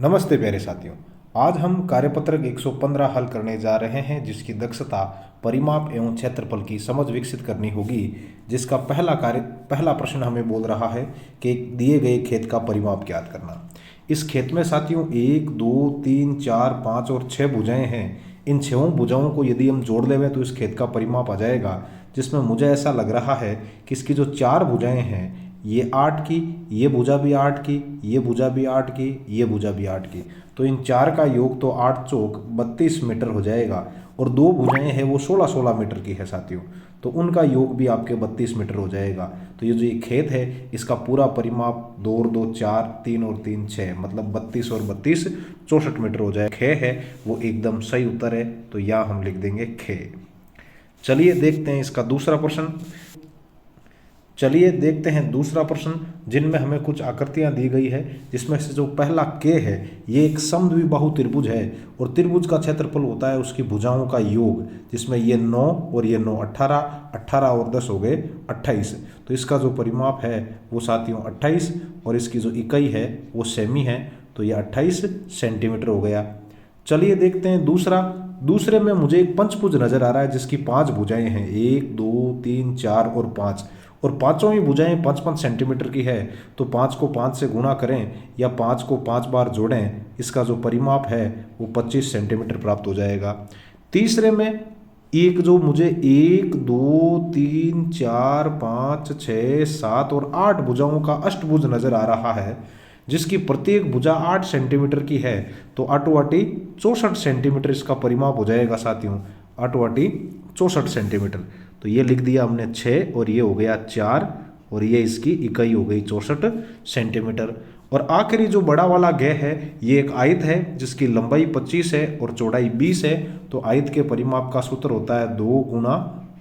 नमस्ते प्यारे साथियों। आज हम कार्यपत्रक 115 हल करने जा रहे हैं, जिसकी दक्षता परिमाप एवं क्षेत्रफल की समझ विकसित करनी होगी। जिसका पहला प्रश्न हमें बोल रहा है कि दिए गए खेत का परिमाप ज्ञात करना। इस खेत में साथियों 1 2 3 4 5 और 6 भुजाएं हैं। इन 6 भुजाओं को यदि हम जोड़ लें तो इस खेत का परिमाप आ जाएगा। जिसमें मुझे ऐसा लग रहा है कि इसकी जो 4 भुजाएं हैं, ये 8 की, ये भुजा भी 8 की, ये भुजा भी 8 की, ये भुजा भी 8 की, तो इन 4 का योग तो 8 चौक 32 मीटर हो जाएगा। और 2 भुजाएं हैं वो 16-16 मीटर की है साथियों, तो उनका योग भी आपके 32 मीटर हो जाएगा। तो ये जो ये खेत है इसका पूरा परिमाप 2 और 2 4, 3 और 3 6, मतलब 32 और 32 64 मीटर हो जाएगा। खे है वो एकदम सही उत्तर है, तो यहाँ हम लिख देंगे खे। चलिए देखते हैं इसका दूसरा प्रश्न। दूसरा प्रश्न, जिनमें हमें कुछ आकृतियां दी गई है, जिसमें से जो पहला के है ये एक समद्विबाहु त्रिभुज है और त्रिभुज का क्षेत्रफल होता है उसकी भुजाओं का योग, जिसमें ये 9 और ये 9 18, 18 और 10 हो गए 28। तो इसका जो परिमाप है वो साथियों 28 और इसकी जो इकाई है वो सेमी है, तो ये 28 सेंटीमीटर हो गया। चलिए देखते हैं दूसरे में मुझे एक पंचभुज नजर आ रहा है जिसकी 5 भुजाएं हैं, 1 2 3 4 और 5, और पांचों ही भुजाएं 5-5 सेंटीमीटर की है। तो 5 को 5 से गुणा करें या 5 को 5 बार जोड़ें, इसका जो परिमाप है वो 25 सेंटीमीटर प्राप्त हो जाएगा। तीसरे में एक जो मुझे 1 2 3 4 5 6 7 और 8 भुजाओं का अष्टभुज नजर आ रहा है, जिसकी प्रत्येक भुजा 8 सेंटीमीटर की है, तो आटो आटी 64 सेंटीमीटर इसका परिमाप हो जाएगा साथियों, आटो आटी 64 सेंटीमीटर। तो ये लिख दिया हमने 6 और ये हो गया 4 और ये इसकी इकाई हो गई 64 सेंटीमीटर। और आखिरी जो बड़ा वाला गे है ये एक आयत है जिसकी लंबाई 25 है और चौड़ाई 20 है। तो आयत के परिमाप का सूत्र होता है 2 गुना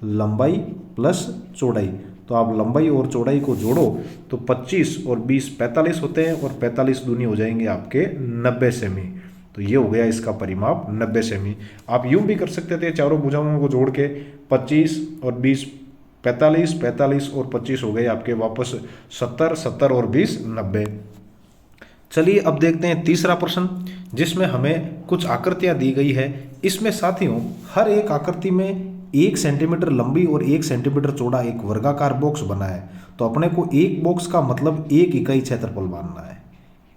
लंबाई प्लस चौड़ाई। तो आप लंबाई और चौड़ाई को जोड़ो तो 25 और 20 45 होते हैं और 45 दूनी हो जाएंगे आपके 90 सेमी। तो ये हो गया इसका परिमाप 90 सेमी। आप यूं भी कर सकते थे, चारों भुजाओं को जोड़ के 25 और 20 45, 45 और 25 हो गए आपके वापस 70, 70 और 20 90। चलिए अब देखते हैं तीसरा प्रश्न, जिसमें हमें कुछ आकृतियां दी गई है। इसमें साथियों हर एक आकृति में 1 सेंटीमीटर लंबी और 1 सेंटीमीटर चौड़ा एक वर्गाकार बॉक्स बना है। तो अपने को एक बॉक्स का मतलब 1 इकाई क्षेत्रफल मानना है।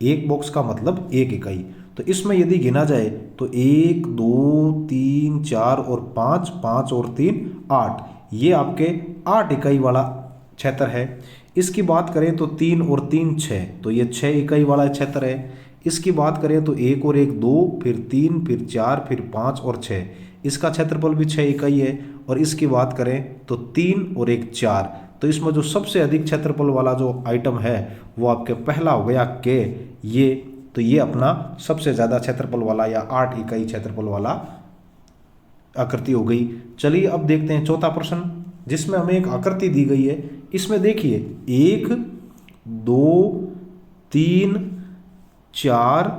एक बॉक्स का मतलब 1 इकाई। तो इसमें यदि गिना जाए तो 1 2 3 4 और 5, 5 और 3 8, ये आपके 8 इकाई वाला क्षेत्र है। इसकी बात करें तो 3 और 3 6, तो ये 6 इकाई वाला क्षेत्र है। इसकी बात करें तो 1 और 1 2, फिर 3, फिर 4, फिर 5 और 6, इसका क्षेत्रफल भी 6 इकाई है। और इसकी बात करें तो 3 और 1 4, तो इसमें जो सबसे अधिक क्षेत्रफल वाला जो आइटम है वो आपके पहला हो गया के, ये तो ये अपना सबसे ज़्यादा क्षेत्रफल वाला या 8 इकाई क्षेत्रफल वाला आकृति हो गई। चलिए अब देखते हैं चौथा प्रश्न, जिसमें हमें एक आकृति दी गई है। इसमें देखिए 1 2 3 4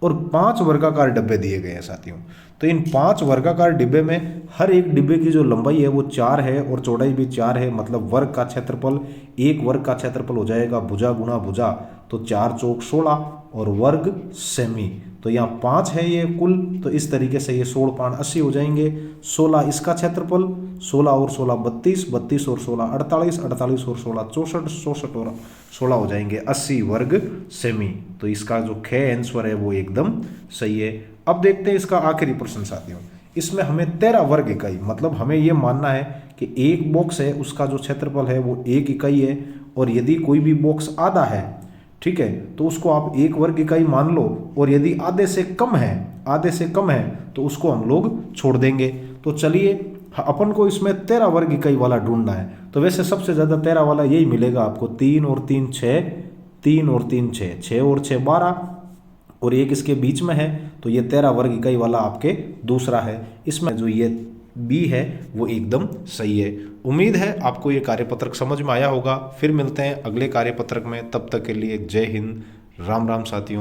और 5 वर्गाकार डिब्बे दिए गए हैं साथियों। तो इन 5 वर्गाकार डिब्बे में हर एक डिब्बे की जो लंबाई है वो 4 है और चौड़ाई भी 4 है, मतलब वर्ग का क्षेत्रफल, एक वर्ग का क्षेत्रफल हो जाएगा भुजा गुना भुजा, तो 4 चौक 16 और वर्ग सेमी। तो यहाँ 5 है ये कुल, तो इस तरीके से ये 16 5 80 हो जाएंगे। 16 इसका क्षेत्रफल, 16 और 16 32, 32 और 16 48, 48 और 16 64, 64 और 16 हो जाएंगे 80 वर्ग सेमी। तो इसका जो खे आंसर है वो एकदम सही है। अब देखते हैं इसका आखिरी प्रश्न साथियों। इसमें हमें 13 वर्ग इकाई, मतलब हमें ये मानना है कि एक बॉक्स है उसका जो क्षेत्रफल है वो 1 इकाई है, और यदि कोई भी बॉक्स आधा है, ठीक है, तो उसको आप 1 वर्ग इकाई मान लो, और यदि आधे से कम है तो उसको हम लोग छोड़ देंगे। तो चलिए अपन को इसमें 13 वर्ग इकाई वाला ढूंढना है। तो वैसे सबसे ज़्यादा 13 वाला यही मिलेगा आपको, 3 और 3 6, 3 और 3 6, 6 और 6 12, और एक इसके बीच में है, तो ये 13 वर्ग इकाई वाला आपके दूसरा है। इसमें जो ये बी है वो एकदम सही है। उम्मीद है आपको ये कार्यपत्रक समझ में आया होगा। फिर मिलते हैं अगले कार्यपत्रक में, तब तक के लिए जय हिंद, राम राम साथियों।